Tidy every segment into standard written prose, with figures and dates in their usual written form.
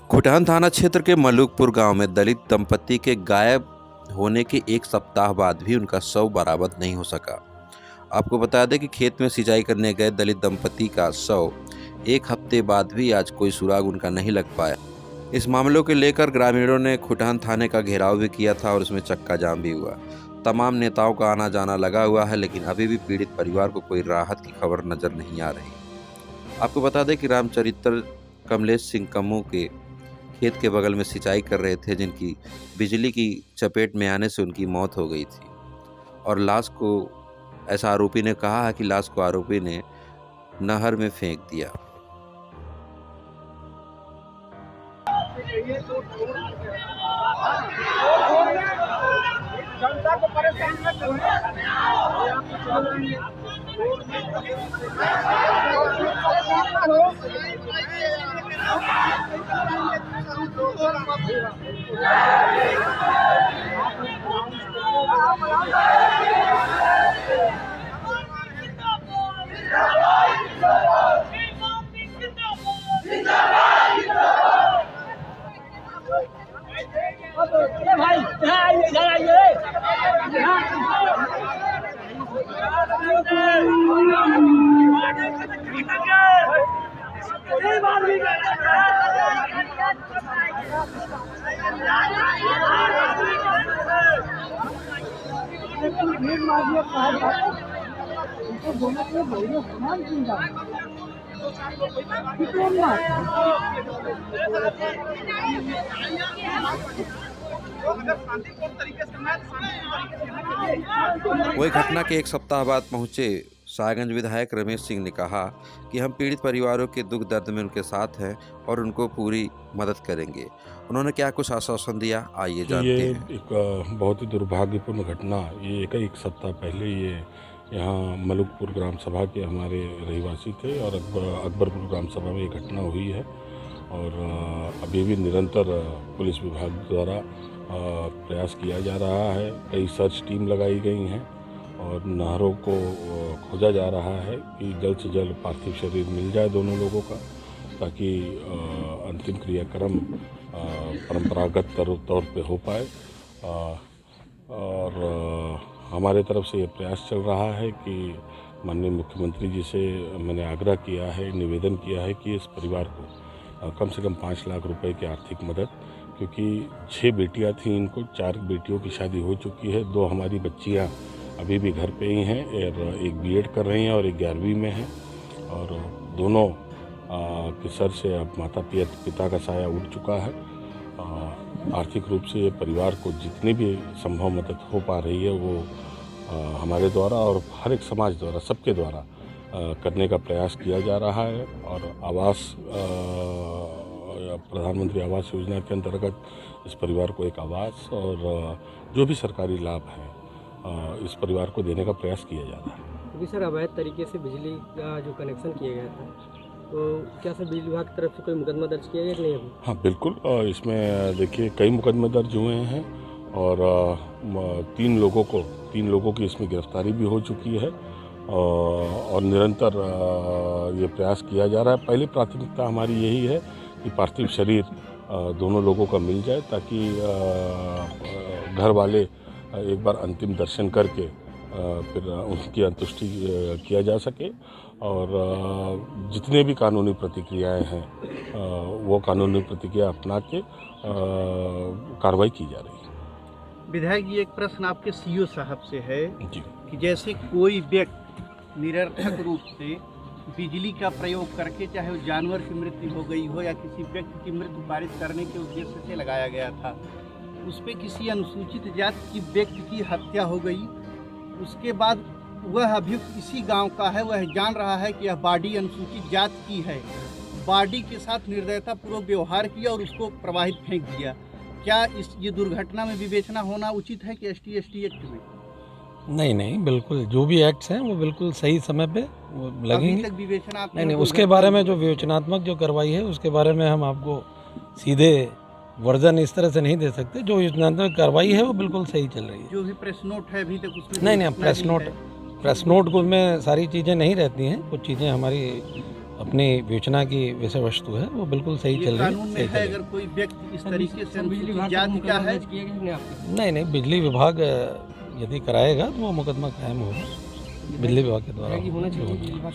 खुटहन थाना क्षेत्र के मलुकपुर गांव में दलित दंपति के गायब होने के एक सप्ताह बाद भी उनका शव बरामद नहीं हो सका। आपको बता दें कि खेत में सिंचाई करने गए दलित दंपति का शव एक हफ्ते बाद भी आज कोई सुराग उनका नहीं लग पाया। इस मामलों को लेकर ग्रामीणों ने खुटहन थाने का घेराव भी किया था और उसमें चक्का जाम भी हुआ। तमाम नेताओं का आना जाना लगा हुआ है, लेकिन अभी भी पीड़ित परिवार को कोई राहत की खबर नजर नहीं आ रही। आपको बता दें कि रामचरित्र कमलेश सिंह कम्मू के खेत के बगल में सिंचाई कर रहे थे, जिनकी बिजली की चपेट में आने से उनकी मौत हो गई थी और लाश को, ऐसा आरोपी ने कहा है कि लाश को आरोपी ने नहर में फेंक दिया। जनता को परेशान न करें। भाई इधर आइए। वही घटना के एक सप्ताह बाद पहुंचे सायगंज विधायक रमेश सिंह ने कहा कि हम पीड़ित परिवारों के दुख दर्द में उनके साथ हैं और उनको पूरी मदद करेंगे। उन्होंने क्या कुछ आश्वासन दिया, आइए जानते हैं। ये एक बहुत ही दुर्भाग्यपूर्ण घटना, ये एक सप्ताह पहले ये यहाँ मलुकपुर ग्राम सभा के हमारे रहिवासी थे और अकबरपुर ग्राम सभा में ये घटना हुई है और अभी भी निरंतर पुलिस विभाग द्वारा प्रयास किया जा रहा है। कई सर्च टीम लगाई गई हैं और नहरों को खोजा जा रहा है कि जल्द से जल्द पार्थिव शरीर मिल जाए दोनों लोगों का, ताकि अंतिम क्रियाक्रम परंपरागत तौर पे हो पाए। और हमारे तरफ से ये प्रयास चल रहा है कि माननीय मुख्यमंत्री जी से मैंने आग्रह किया है, निवेदन किया है कि इस परिवार को कम से कम 5 लाख रुपए की आर्थिक मदद, क्योंकि 6 बेटियां थीं, इनको 4 बेटियों की शादी हो चुकी है, 2 हमारी बच्चियां अभी भी घर पे ही हैं और एक बीएड कर रही हैं और एक 11वीं में हैं और दोनों के सर से अब माता पिता का साया उठ चुका है। आर्थिक रूप से ये परिवार को जितनी भी संभव मदद हो पा रही है वो हमारे द्वारा और हर एक समाज द्वारा, सबके द्वारा करने का प्रयास किया जा रहा है। और आवास, प्रधानमंत्री आवास योजना के अंतर्गत इस परिवार को एक आवास और जो भी सरकारी लाभ है इस परिवार को देने का प्रयास किया जा रहा है। अभी सर अवैध तरीके से बिजली का जो कनेक्शन किया गया था, तो क्या सर बिजली विभाग की तरफ से कोई मुकदमा दर्ज किया गया कि नहीं अभी? हाँ बिल्कुल, इसमें देखिए कई मुकदमे दर्ज हुए हैं और 3 लोगों की इसमें गिरफ्तारी भी हो चुकी है और निरंतर ये प्रयास किया जा रहा है। पहली प्राथमिकता हमारी यही है कि पार्थिव शरीर दोनों लोगों का मिल जाए, ताकि घर वाले एक बार अंतिम दर्शन करके फिर उनकी अंत्येष्टि किया जा सके और जितने भी कानूनी प्रतिक्रियाएं हैं वो कानूनी प्रतिक्रिया अपना के कार्रवाई की जा रही है। विधायक जी, एक प्रश्न आपके सीओ साहब से है जी कि जैसे कोई व्यक्ति निरर्थक रूप से बिजली का प्रयोग करके, चाहे वो जानवर की मृत्यु हो गई हो या किसी व्यक्ति की मृत्यु पारित करने के उद्देश्य से लगाया गया था, उस पर किसी अनुसूचित जाति की व्यक्ति की हत्या हो गई, उसके बाद वह अभियुक्त इसी गांव का है, वह जान रहा है कि यह बाडी अनुसूचित जाति की है, बाडी के साथ निर्दयतापूर्वक व्यवहार किया और उसको प्रवाहित फेंक दिया, क्या ये दुर्घटना में विवेचना होना उचित है कि एसटी एक्ट में? नहीं, बिल्कुल जो भी एक्ट्स हैं वो बिल्कुल सही समय पे वो लगेंगे। अभी तक विवेचना नहीं, उसके बारे में जो विवेचनात्मक जो कार्रवाई है उसके बारे में हम आपको सीधे वर्जन इस तरह से नहीं दे सकते। जो योजनात्मक कार्रवाई है वो बिल्कुल सही चल रही है। जो भी प्रेस नोट है अभी तक उसमें नहीं, प्रेस नोट को में सारी चीज़ें नहीं रहती हैं, कुछ चीज़ें हमारी अपनी विवेचना की विषय वस्तु है वो बिल्कुल सही ये चल रही कानून में सही है चलेगी। अगर कोई व्यक्ति इस तरीके से बिजली विभाग जाति का है किया गया नहीं आपके? नहीं, बिजली विभाग यदि कराएगा तो वो मुकदमा कायम होगा बिजली विभाग के द्वारा। कि होना चाहिए बिजली विभाग?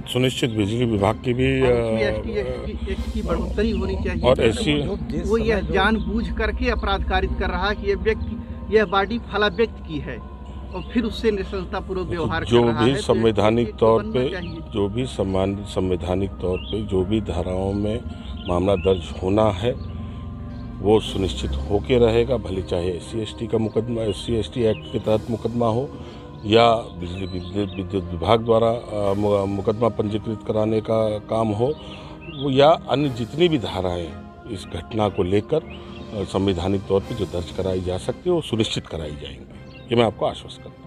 सुनिश्चित बिजली विभाग की भी उसमें एक्ट की बढ़ोतरी होनी चाहिए और ऐसी वो यह जानबूझ करके अपराध कारित कर रहा है कि यह बॉडी फला व्यक्ति की है और फिर उससे निश्चलतापूर्वक व्यवहार जो कर रहा भी है, तो संवैधानिक ये तौर बनना पे चाहिए। संवैधानिक तौर पे जो भी धाराओं में मामला दर्ज होना है वो सुनिश्चित होके रहेगा, भले चाहे SC/ST का मुकदमा SC/ST एक्ट के तहत मुकदमा हो या बिजली विद्युत विभाग द्वारा मुकदमा पंजीकृत कराने का काम हो वो या अन्य जितनी भी धाराएं इस घटना को लेकर संवैधानिक तौर पे जो दर्ज कराई जा सकती है वो सुनिश्चित कराई जाएंगी, ये मैं आपको आश्वस्त करता हूँ।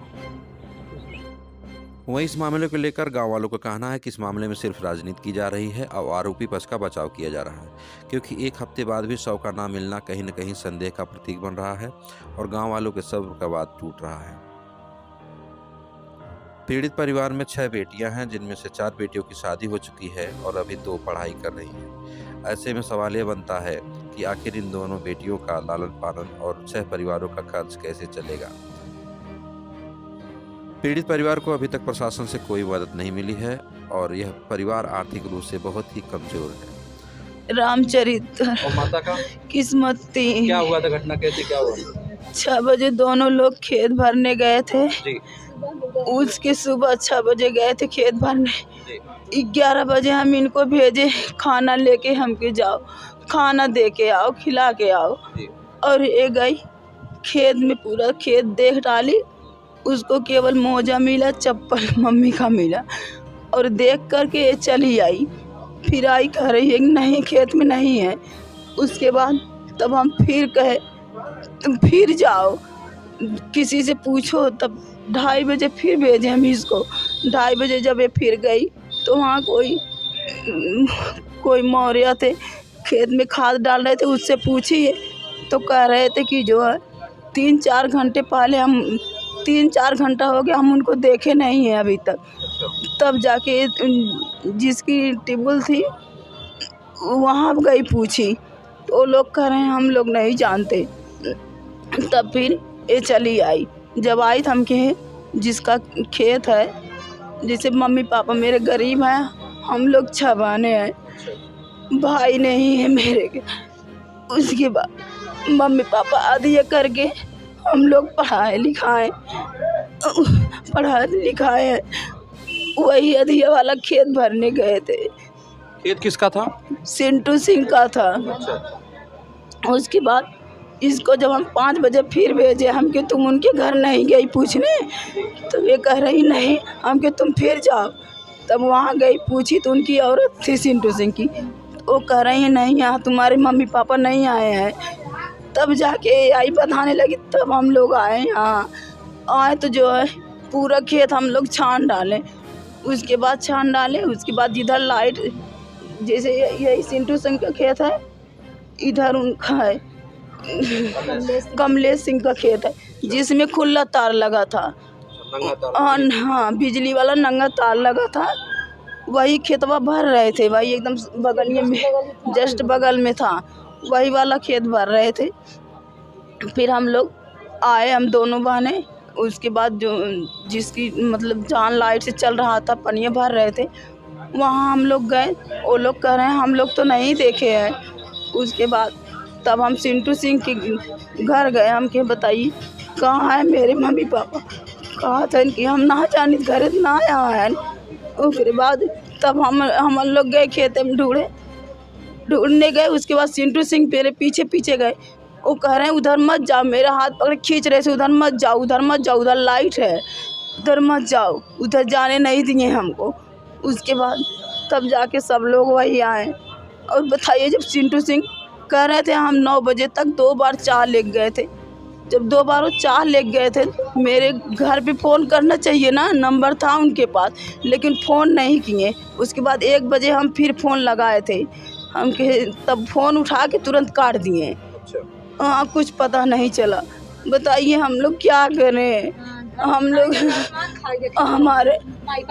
वहीं इस मामले को लेकर गांव वालों का कहना है कि इस मामले में सिर्फ राजनीति की जा रही है और आरोपी पक्ष का बचाव किया जा रहा है, क्योंकि एक हफ्ते बाद भी शव का ना मिलना कहीं न कहीं संदेह का प्रतीक बन रहा है और गांव वालों के सब्र का बात टूट रहा है। पीड़ित परिवार में 6 बेटियां हैं, जिनमें से 4 बेटियों की शादी हो चुकी है और अभी 2 पढ़ाई कर रही हैं। ऐसे में सवाल यह बनता है कि आखिर इन दोनों बेटियों का लालन पालन और 6 परिवारों का खर्च कैसे चलेगा। पीड़ित परिवार को अभी तक प्रशासन से कोई मदद नहीं मिली है और यह परिवार आर्थिक रूप से बहुत ही कमजोर है। रामचरित्र और माता का किस्मती क्या हुआ था, घटना कैसे क्या हुआ? 6 बजे दोनों लोग खेत भरने गए थे। जी उसके सुबह 6 बजे गए थे खेत भरने। जी 11 बजे हम इनको भेजे खाना लेके, हमके जाओ खाना दे के आओ, खिला के आओ। जी और ये गई खेत में, पूरा खेत देख डाली, उसको केवल मोजा मिला, चप्पल मम्मी का मिला और देख करके ये चली आई। फिर आई कह रही है कि नहीं खेत में नहीं है। उसके बाद तब हम फिर कहे तुम फिर जाओ, किसी से पूछो। तब 2:30 बजे फिर भेजे हम इसको। 2:30 बजे जब ये फिर गई तो वहाँ कोई मौर्य थे, खेत में खाद डाल रहे थे, उससे पूछिए तो कह रहे थे कि जो है 3-4 घंटे पहले, हम 3-4 घंटा हो गया हम उनको देखे नहीं है अभी तक। तब जाके जिसकी टिबल थी वहाँ गई पूछी तो वो लोग कह रहे हैं हम लोग नहीं जानते। तब फिर ये चली आई। जब आई तो हम कहे जिसका खेत है, जैसे मम्मी पापा मेरे गरीब हैं, हम लोग 6 बहनें हैं, भाई नहीं है मेरे के। उसके बाद मम्मी पापा आदिया करके हम लोग पढ़ाए लिखाए हैं। वही अधिया वाला खेत भरने गए थे। खेत किसका था? सिंटू सिंह का था। उसके बाद इसको जब हम 5 बजे फिर भेजे, हम कि तुम उनके घर नहीं गई पूछने, तो ये कह रही नहीं, हम कि तुम फिर जाओ। तब वहाँ गई पूछी तो उनकी औरत थी सिंटू सिंह की, वो कह रही है नहीं यहाँ तुम्हारे मम्मी पापा नहीं आए हैं। तब जाके आई बताने लगी, तब हम लोग आए यहाँ। आए तो जो है पूरा खेत हम लोग छान डालें। उसके बाद उसके बाद जिधर लाइट, जैसे यही सिंटू सिंह का खेत है, इधर उनका है कमलेश सिंह का खेत है, जिसमें खुला तार लगा था। हाँ, बिजली वाला नंगा तार लगा था। वही खेतवा भर रहे थे, वही एकदम बगल में, जस्ट बगल में था, वही वाला खेत भर रहे थे। फिर हम लोग आए, हम दोनों बहनें। उसके बाद जो जिसकी मतलब जान लाइट से चल रहा था, पनिया भर रहे थे, वहाँ हम लोग गए। वो लोग कह रहे हैं हम लोग तो नहीं देखे हैं। उसके बाद तब हम सिंटू सिंह के घर गए। हम के बताइए कहाँ है मेरे मम्मी पापा? कहा था कि हम ना जानी घर ना आया है। उसके बाद तब हम लोग गए खेत में ढूंढने गए। उसके बाद सिंटू सिंह मेरे पीछे गए। वो कह रहे हैं उधर मत जाओ, मेरा हाथ पकड़ खींच रहे थे, उधर मत जाओ, उधर लाइट है, उधर मत जाओ, उधर जाने नहीं दिए हमको। उसके बाद तब जाके सब लोग वही आए। और बताइए, जब सिंटू सिंह कह रहे थे हम 9 बजे तक 2 बार चाह ले गए थे। जब 2 बार वो चाह ले गए थे, मेरे घर पे फ़ोन करना चाहिए ना, नंबर था उनके पास, लेकिन फ़ोन नहीं किए। उसके बाद 1 बजे हम फिर फ़ोन लगाए थे, हम के तब फ़ोन उठा के तुरंत काट दिए। हाँ, कुछ पता नहीं चला। बताइए हम लोग क्या करें? हम लोग हमारे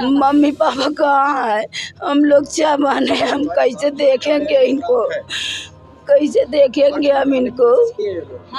मम्मी पापा कहाँ है, हम लोग क्या बने, हम कैसे देखेंगे इनको, कैसे देखेंगे हम इनको।